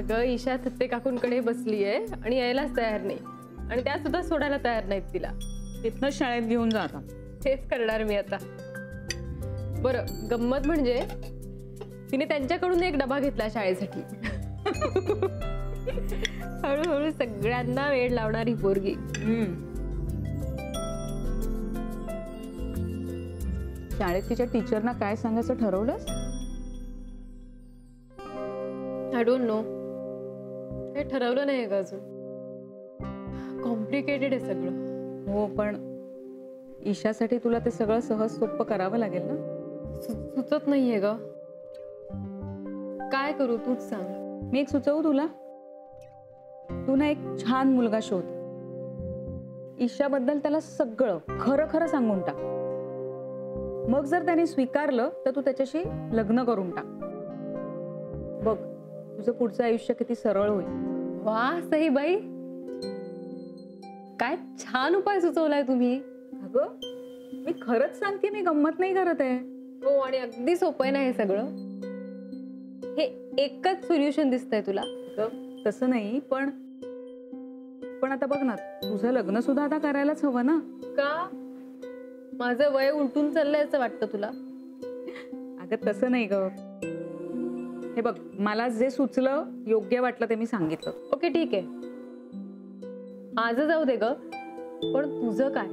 अगं ईशा सत्ते काकूंकडे बसली आहे आणि यायलाच तयार नाही आणि त्या सुद्धा सोडायला तयार नाहीत तिला. तिथनं शाळेत घेऊन जा आता. हेच करणार मी आता. बरं गंमत म्हणजे तिने त्यांच्याकडून एक डबा घेतला शाळेसाठी. हळूहळू सगळ्यांना वेळ लावणारी पोरगी. शाळेत तिच्या टीचरना काय सांगायचं ठरवलंस? I don't know. हे ठरवलं नाही का अजून. कॉम्प्लिकेटेड आहे सगळं. हो पण ईशासाठी तुला ते सगळं सहज सोपं करावं लागेल ना. सुचत नाहीये ग. काय करू तूच सांग. मी एक सुचवू तुला. तू ना एक छान मुलगा शोध. ईशाबद्दल त्याला सगळं खरं खरं सांगून टाक. मग जर त्याने स्वीकारलं तर तू त्याच्याशी लग्न करून टाक. बघ तुझं पुढचं आयुष्य किती सरळ होईल. वा सई बाई, काय छान उपाय सुचवलाय तुम्ही. अगं मी खरंच सांगते, मी गंमत नाही करत आहे. हो आणि अगदी सोपं आहे ना हे सगळं. हे एकच सोल्युशन दिसतंय तुला. तसं नाही पण आता बघ ना, तुझं लग्न सुद्धा आता करायलाच हवं ना. का माझं वय उलटून चाललंय असं वाटतं तुला? अगं तसं नाही ग. हे बघ मला जे सुचलं योग्य वाटलं ते मी सांगितलं. ओके ठीक आहे. माझं जाऊ दे ग, पण तुझं काय?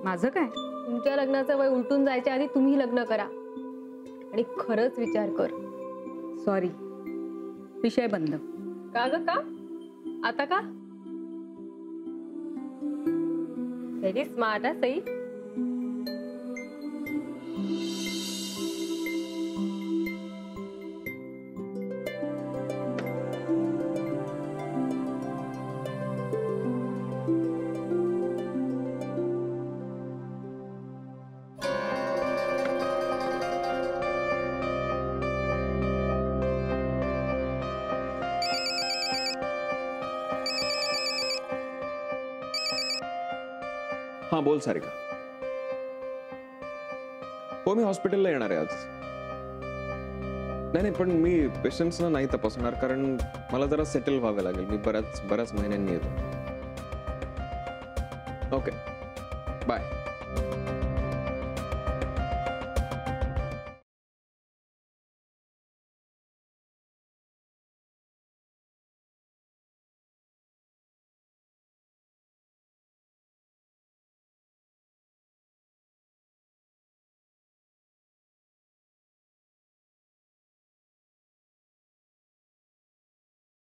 माझं काय? तुमच्या लग्नाचं वय उलटून जायच्या आधी तुम्ही लग्न करा आणि खरंच विचार कर. सॉरी, विषय बंद. का ग का? आता का? व्हेरी स्मार्ट आहे सई. हाँ बोल सारिका. हो मी हॉस्पिटलला येणार आहे आज. नाही पण मी पेशंट्सना नाही तपासणार कारण मला जरा सेटल व्हावं लागेल. मी बऱ्याच महिन्यांनी येतो. Okay bye.